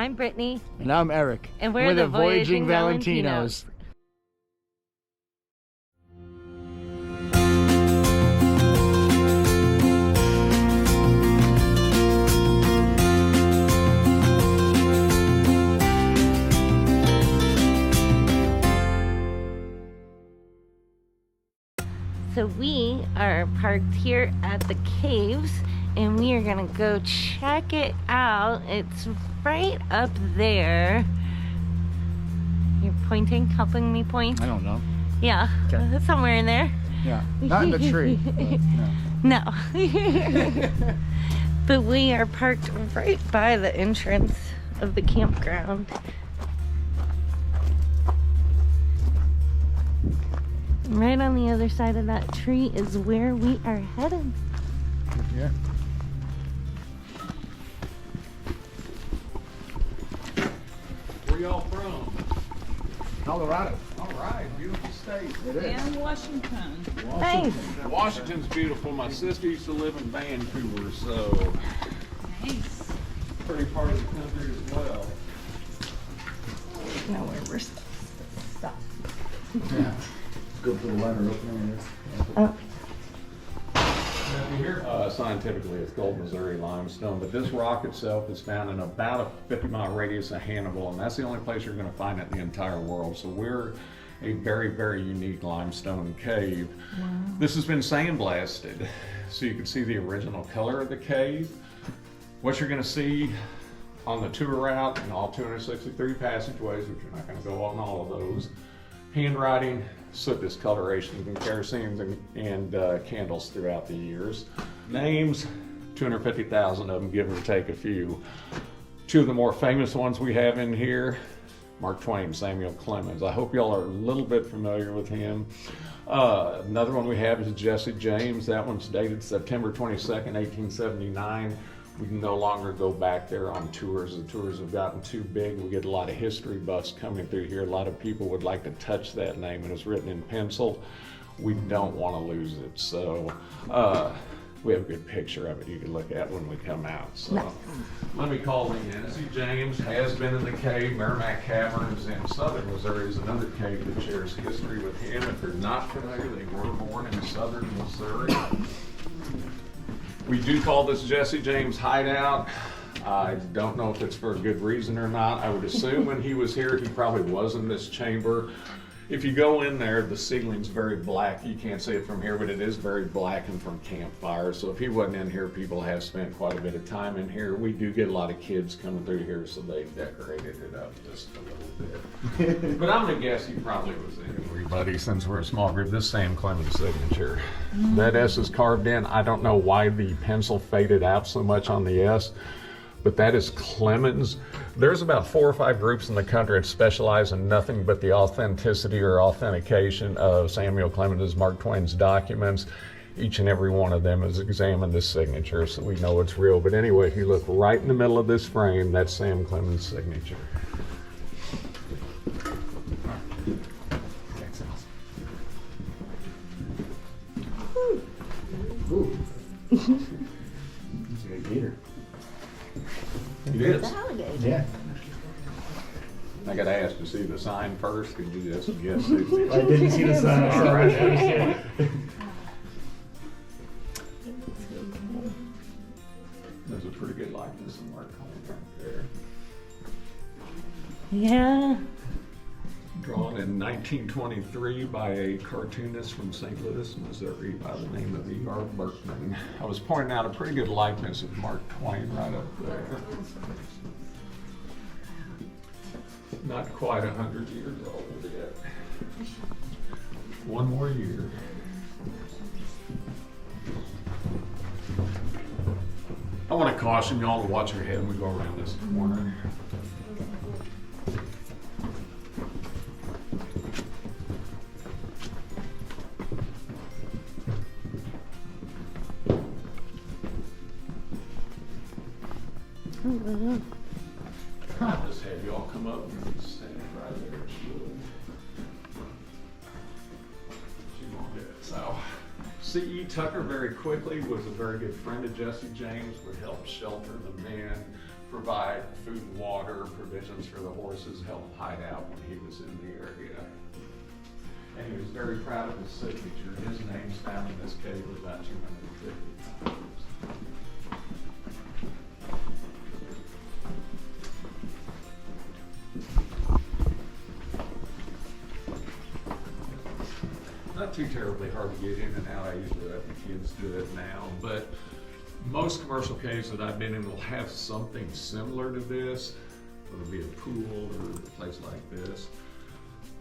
I'm Brittany. And I'm Eric. And we're the Voyaging Valentinos. So we are parked here at the caves and we are gonna go check it out. It's right up there. You're pointing, helping me point? I don't know. Yeah, Okay. Somewhere in there. Yeah, not in the tree. No. But we are parked right by the entrance of the campground. Right on the other side of that tree is where we are headed. Yeah. Where y'all from? Colorado. All right, beautiful state. It is. And Washington. Nice. Washington's beautiful. My sister used to live in Vancouver, so Nice. pretty part of the country as well. Now where we're stop. Yeah. Go for the letter opening. Oh. Here, scientifically, it's Gold Missouri limestone, but this rock itself is found in about a 50-mile radius of Hannibal, and that's the only place you're going to find it in the entire world. So we're a very, very unique limestone cave. Wow. This has been sandblasted, so you can see the original color of the cave. What you're going to see on the tour route and all 263 passageways, which you're not going to go on all of those, handwriting, soot discolorations, and kerosene and candles throughout the years. Names, 250,000 of them, give or take a few. Two of the more famous ones we have in here, Mark Twain, Samuel Clemens. I hope y'all are a little bit familiar with him. Another one we have is Jesse James. That one's dated September 22nd, 1879. We can no longer go back there on tours. The tours have gotten too big. We get a lot of history buffs coming through here. A lot of people would like to touch that name, and it's written in pencil. We don't want to lose it. So we have a good picture of it you can look at when we come out. So let me call in. Jesse James has been in the cave. Merrimack Caverns in southern Missouri is another cave that shares history with him. If you're not familiar, they were born in southern Missouri. We do call this Jesse James Hideout. I don't know if it's for a good reason or not. I would assume when he was here, he probably was in this chamber. If you go in there, the ceiling's very black. You can't see it from here, but it is very blackened from campfire. So if he wasn't in here, people have spent quite a bit of time in here. We do get a lot of kids coming through here, so they decorated it up just a little bit. But I'm gonna guess he probably was in everybody, since we're a small group. This is Sam Clemens' signature. That S is carved in. I don't know why the pencil faded out so much on the S, but that is Clemens. There's about 4 or 5 groups in the country that specialize in nothing but the authenticity or authentication of Samuel Clemens' Mark Twain's documents. Each and every one of them has examined this signature, so we know it's real. But anyway, if you look right in the middle of this frame, that's Sam Clemens' signature. Ooh. He's a gator. It is. Alligator. Yeah. I got asked to see the sign first. Could you just guess it? I didn't see the sign. All right. There's a pretty good likeness of Mark Twain right there. Yeah. Drawn in 1923 by a cartoonist from St. Louis, Missouri by the name of E.R. Berkman. I was pointing out a pretty good likeness of Mark Twain right up there. Not quite 100 years old yet. One more year. I want to caution y'all to watch your head when we go around this corner. I'll just have y'all come up and stand right there. She won't do it. So, C.E. Tucker very quickly was a very good friend of Jesse James, would help shelter the men, provide food and water, provisions for the horses, help hide out when he was in the area. And he was very proud of his signature. His name's found in this cave about 250 times. Not too terribly hard to get in and out. I usually let the kids do it now, but most commercial caves that I've been in will have something similar to this. It'll be a pool or a place like this.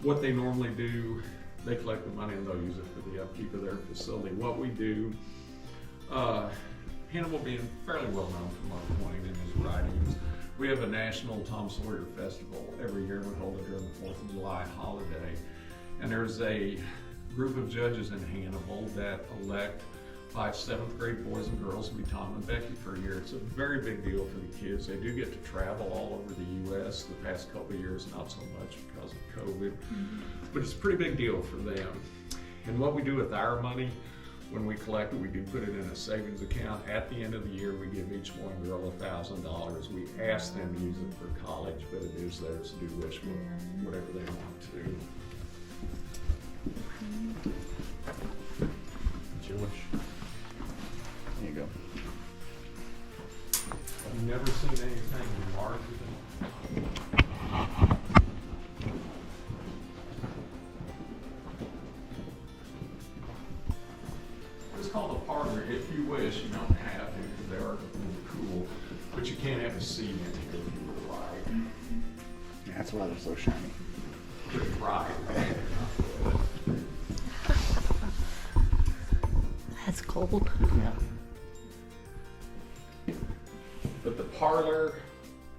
What they normally do, they collect the money and they'll use it for the upkeep of their facility. What we do, Hannibal being fairly well known for Mark Twain and his writings, we have a national Tom Sawyer Festival every year. We hold it during the 4th of July holiday. And there's a group of judges in Hannibal that elect 5 7th grade boys and girls to be Tom and Becky for a year. It's a very big deal for the kids. They do get to travel all over the U.S. The past couple of years, not so much because of COVID, but it's a pretty big deal for them. And what we do with our money, when we collect it, we do put it in a savings account. At the end of the year, we give each boy and girl $1,000. We ask them to use it for college, but it is theirs to do with whatever they want to. Jewish. There you go. I've never seen anything larger than. It's called a parlor. If you wish, you don't have to, because they are cool, but you can't have a seat in here if you would like. Yeah, that's why they're so shiny. Right. That's cold. Yeah. But the parlor,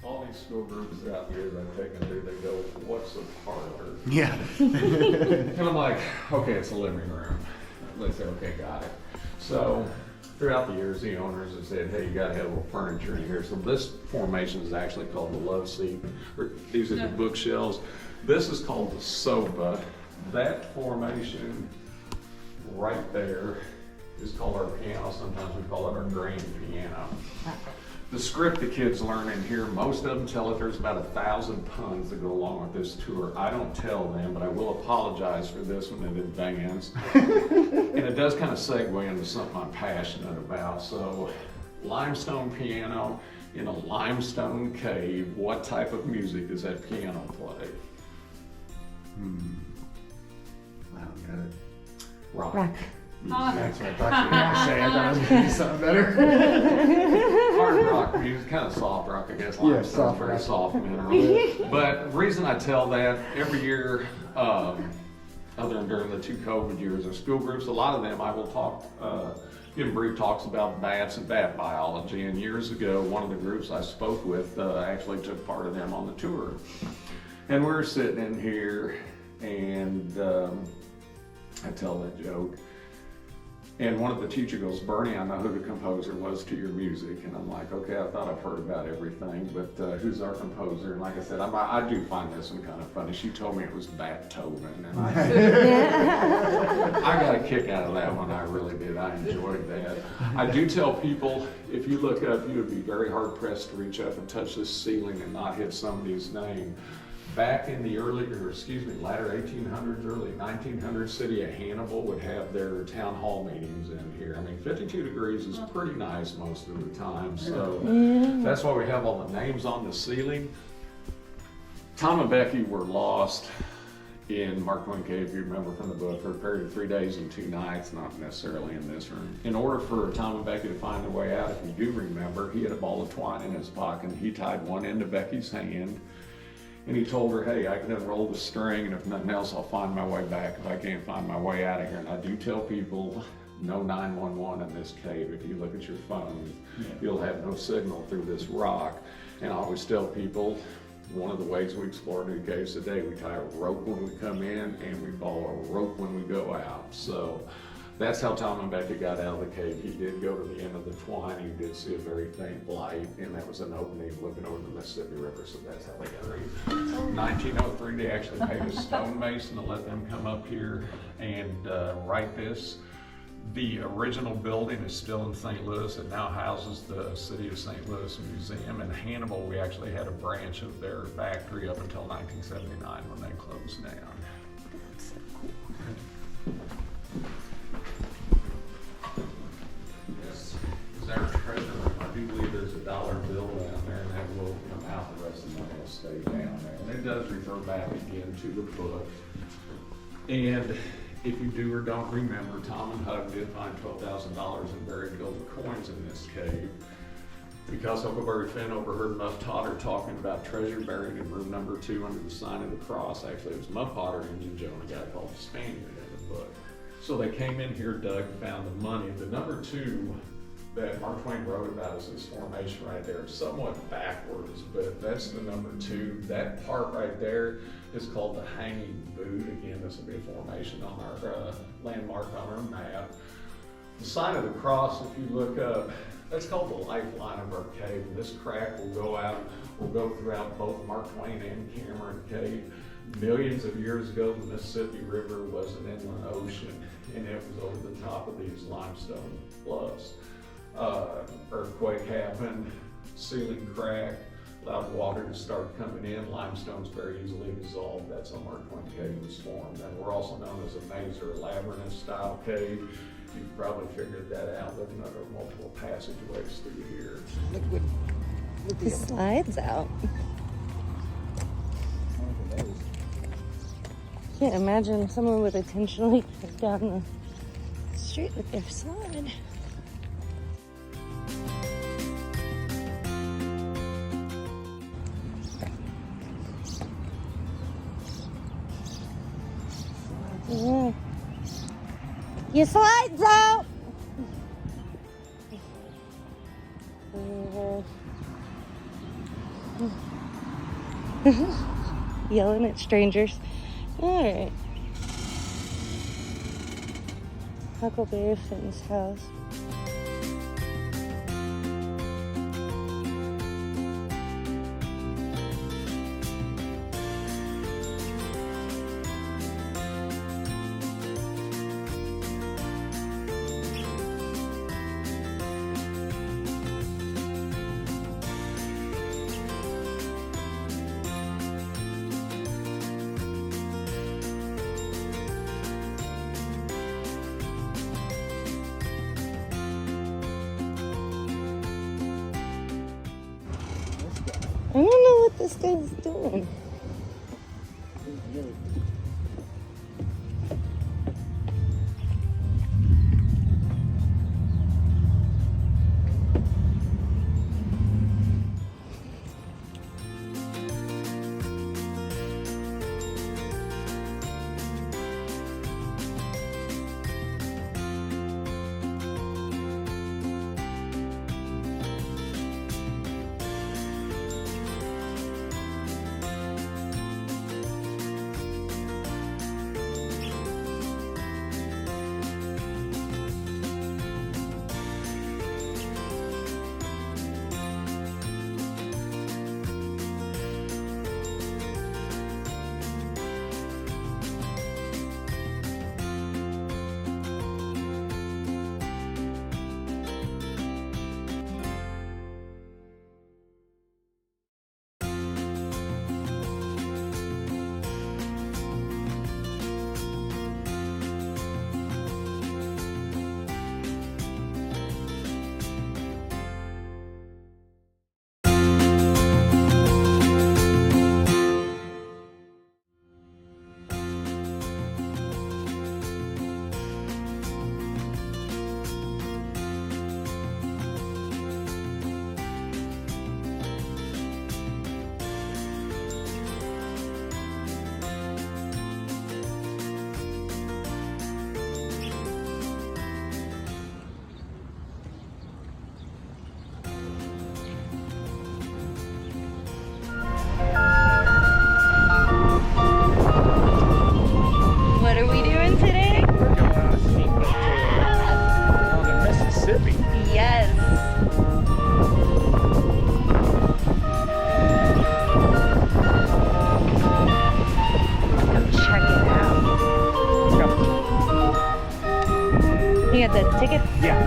all these school groups out here that I've taken to, they go, what's a parlor? Yeah. And I'm like, okay, it's a living room. They say, okay, got it. So throughout the years, the owners have said, hey, you gotta have a little furniture in here. So this formation is actually called the love seat. These are the bookshelves. This is called the sofa. That formation right there is called our piano. Sometimes we call it our grand piano. The script the kids learn in here, most of them tell it there's about 1,000 puns that go along with this tour. I don't tell them, but I will apologize for this one in advance. And it does kind of segue into something I'm passionate about. So, limestone piano in a limestone cave, what type of music does that piano play? I don't get it. Rock. Rock. That's what I thought you were going to say. I thought it was going to be something better. Hard rock music, kind of soft rock, I guess. Yeah, soft very rock. soft mineral. But the reason I tell that, every year, other than during the 2 COVID years of school groups, a lot of them I will talk, give brief talks about bats and bat biology. And years ago, one of the groups I spoke with actually took part of them on the tour. And we were sitting in here, and I tell that joke. And one of the teachers goes, Bernie, I know who the composer was to your music. And I'm like, okay, I thought I've heard about everything, but who's our composer? And like I said, I do find this one kind of funny. She told me it was Beethoven, and I got a kick out of that one. I really did. I enjoyed that. I do tell people, if you look up, you would be very hard pressed to reach up and touch this ceiling and not hit somebody's name. Back in the latter 1800s, early 1900s, city of Hannibal would have their town hall meetings in here. I mean, 52 degrees is pretty nice most of the time, so that's why we have all the names on the ceiling. Tom and Becky were lost in Mark Twain Cave, if you remember from the book, for a period of 3 days and 2 nights, not necessarily in this room. In order for Tom and Becky to find their way out, if you do remember, he had a ball of twine in his pocket, and he tied one end to Becky's hand. And he told her, hey, I can unroll the string, and if nothing else, I'll find my way back if I can't find my way out of here. And I do tell people, no 911 in this cave. If you look at your phone, you'll have no signal through this rock. And I always tell people, one of the ways we explore new caves today, we tie a rope when we come in, and we follow a rope when we go out. So that's how Tom and Becky got out of the cave. He did go to the end of the twine. He did see a very faint light, and that was an opening looking over the Mississippi River, so that's how they got out. In 1903, they actually paid a stonemason to let them come up here and write this. The original building is still in St. Louis. It now houses the City of St. Louis Museum. In Hannibal, we actually had a branch of their factory up until 1979 when they closed down. That's so cool. Yes, is our treasure room. I do believe there's a dollar bill down there, and that will come out. The rest of the money will stay down there. And it does refer back again to the book. And if you do or don't remember, Tom and Hug did find $12,000 in buried gold coins in this cave. Because Huckleberry Finn overheard Muff Potter talking about treasure buried in room number 2 under the sign of the cross. Actually, it was Muff Potter, Indian Joe, and a guy called the Spaniard in the book. So they came in here, dug, found the money. The number 2 that Mark Twain wrote about is this formation right there. It's somewhat backwards, but that's the number 2. That part right there is called the Hanging Boot. Again, this will be a formation on our landmark on our map. The sign of the cross, if you look up, that's called the lifeline of our cave. And this crack will go throughout both Mark Twain and Cameron Cave. Millions of years ago, the Mississippi River was an inland ocean, and it was over the top of these limestone bluffs. Earthquake happened, ceiling cracked, allowed water to start coming in. Limestone's very easily dissolved. That's how Mark Twain Cave was formed. And we're also known as a maze or labyrinth style cave. You've probably figured that out looking at our multiple passageways through here. The slides out. Can't imagine someone would intentionally drive down the street with their slide. Yeah. Your slides out! Yelling at strangers. Alright. Huckleberry Finn's house. I don't know what this guy's doing. tickets? Yeah.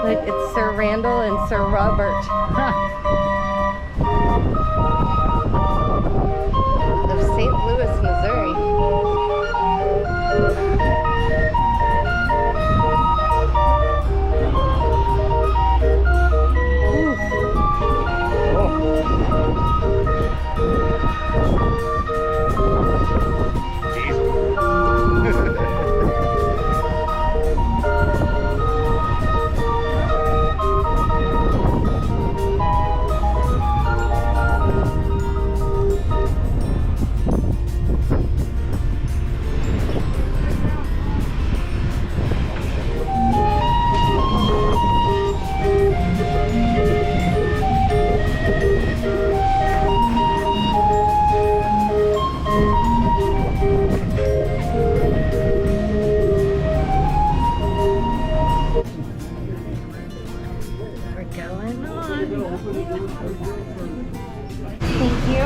Look, it's Sir Randall and Sir Robert of St. Louis, Missouri. We're going on. Thank you.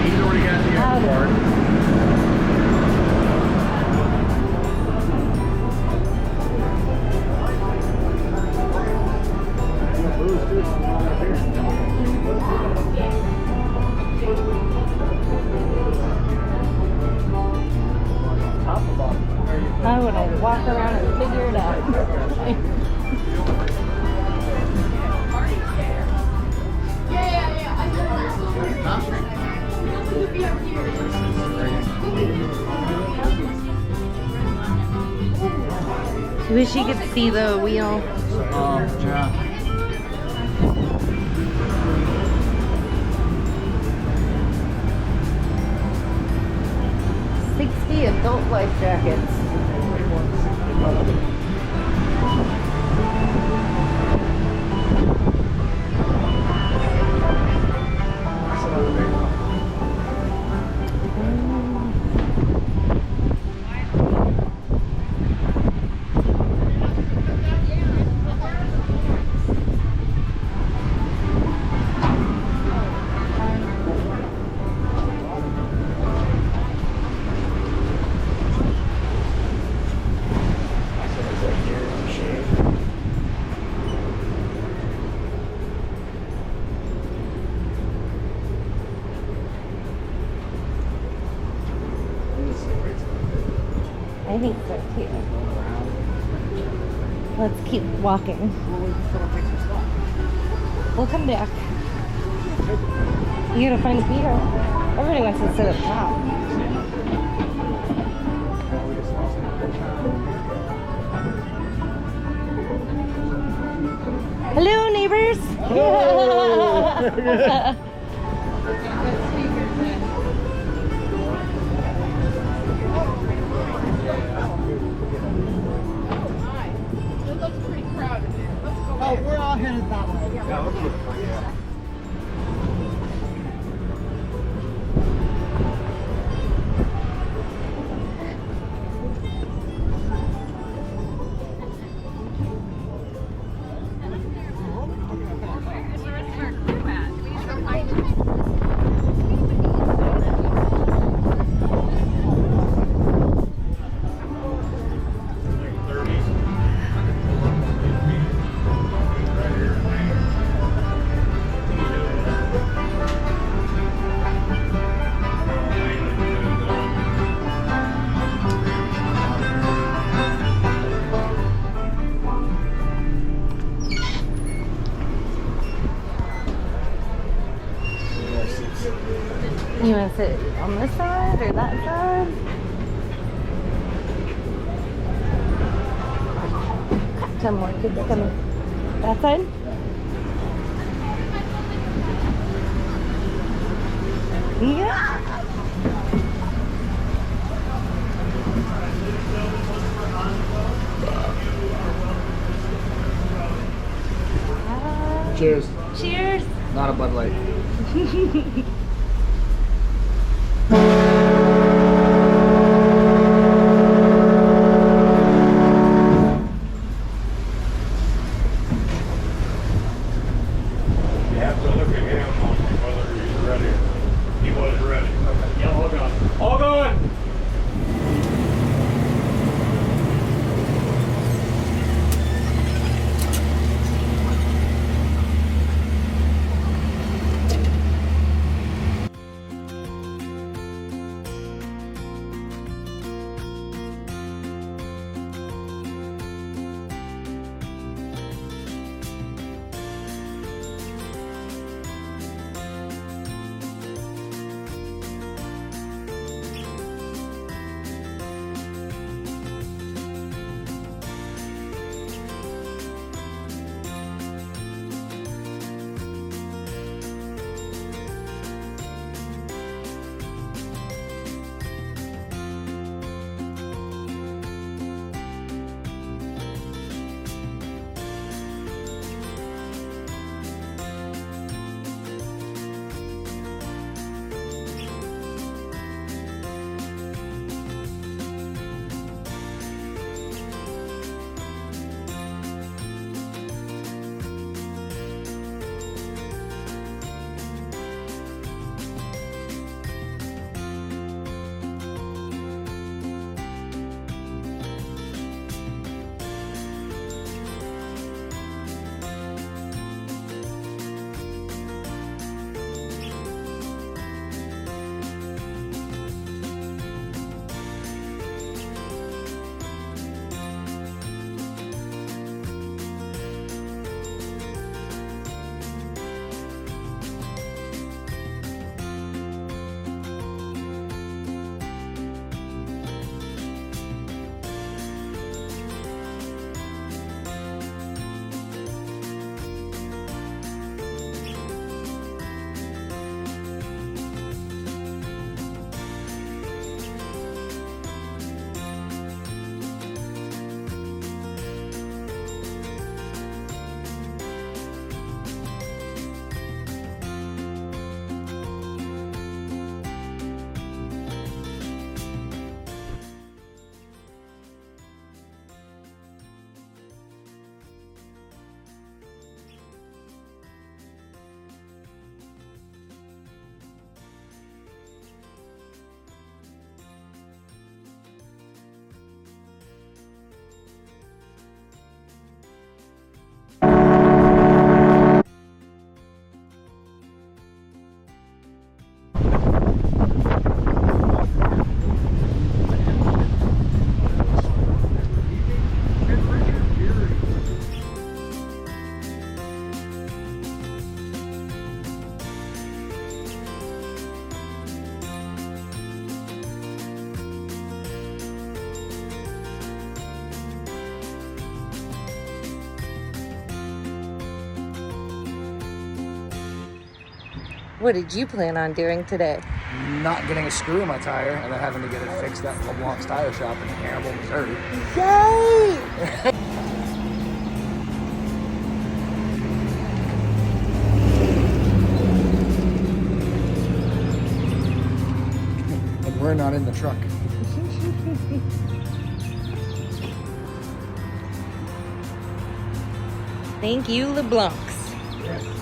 He's already got the other part. I want to walk around and figure it out. I wish you could see the wheel. Yeah. 60 adult life jackets. I think so too. Let's keep walking. We'll come back. You gotta find Peter. Everybody wants to sit up top. Hello, neighbors. Oh, we're all headed that way. Yeah, let's look for you. You want to sit on this side or that side? Some more kids coming. That side? Yeah. Cheers. Cheers. Not a Bud Light. What did you plan on doing today? Not getting a screw in my tire and then having to get it fixed at LeBlanc's Tire Shop in Hannibal, Missouri. Yay! And we're not in the truck. Thank you, LeBlancs. Yes.